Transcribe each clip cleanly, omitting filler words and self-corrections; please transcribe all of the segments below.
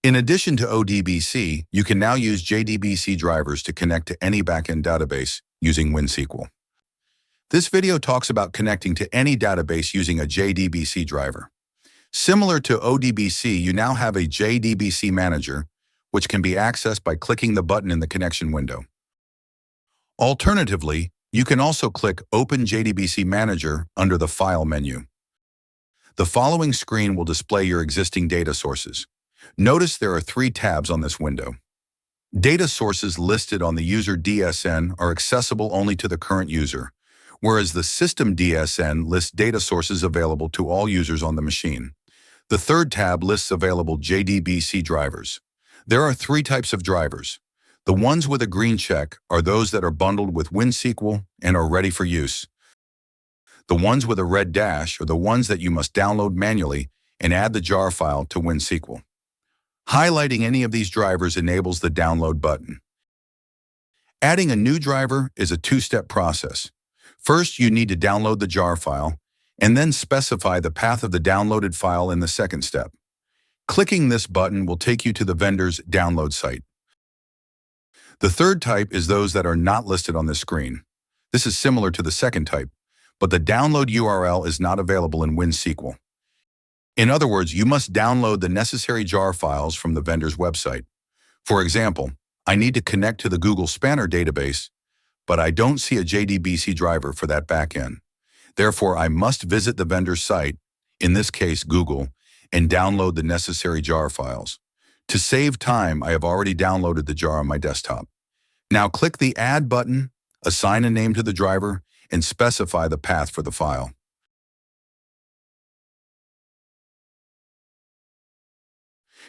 In addition to ODBC, you can now use JDBC drivers to connect to any backend database using WinSQL. This video talks about connecting to any database using a JDBC driver. Similar to ODBC, you now have a JDBC manager, which can be accessed by clicking the button in the connection window. Alternatively, you can also click Open JDBC Manager under the File menu. The following screen will display your existing data sources. Notice there are 3 tabs on this window. Data sources listed on the user DSN are accessible only to the current user, whereas the system DSN lists data sources available to all users on the machine. The third tab lists available JDBC drivers. There are 3 types of drivers. The ones with a green check are those that are bundled with WinSQL and are ready for use. The ones with a red dash are the ones that you must download manually and add the jar file to WinSQL. Highlighting any of these drivers enables the download button. Adding a new driver is a 2-step process. First, you need to download the jar file, and then specify the path of the downloaded file in the second step. Clicking this button will take you to the vendor's download site. The third type is those that are not listed on this screen. This is similar to the second type, but the download URL is not available in WinSQL. In other words, you must download the necessary jar files from the vendor's website. For example, I need to connect to the Google Spanner database, but I don't see a JDBC driver for that backend. Therefore, I must visit the vendor's site, in this case Google, and download the necessary jar files. To save time, I have already downloaded the jar on my desktop. Now click the Add button, assign a name to the driver, and specify the path for the file.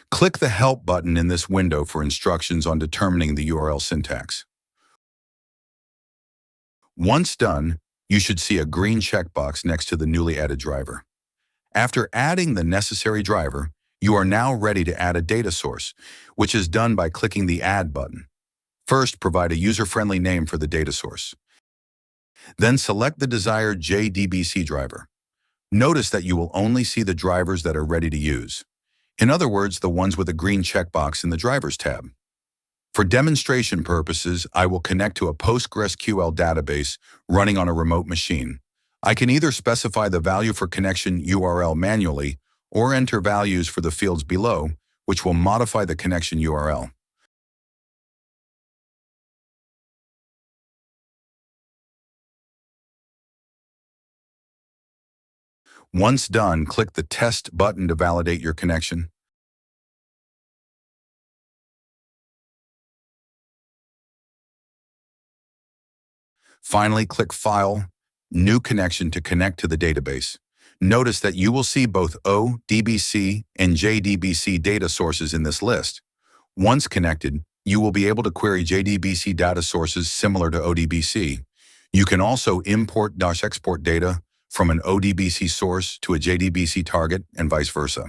Click the Help button in this window for instructions on determining the URL syntax. Once done, you should see a green checkbox next to the newly added driver. After adding the necessary driver, you are now ready to add a data source, which is done by clicking the Add button. First, provide a user-friendly name for the data source. Then select the desired JDBC driver. Notice that you will only see the drivers that are ready to use. In other words, the ones with a green checkbox in the Drivers tab. For demonstration purposes, I will connect to a PostgreSQL database running on a remote machine. I can either specify the value for connection URL manually or enter values for the fields below, which will modify the connection URL. Once done, click the Test button to validate your connection. Finally, click File, New Connection to connect to the database. Notice that you will see both ODBC and JDBC data sources in this list. Once connected, you will be able to query JDBC data sources similar to ODBC. You can also import/export data from an ODBC source to a JDBC target and vice versa.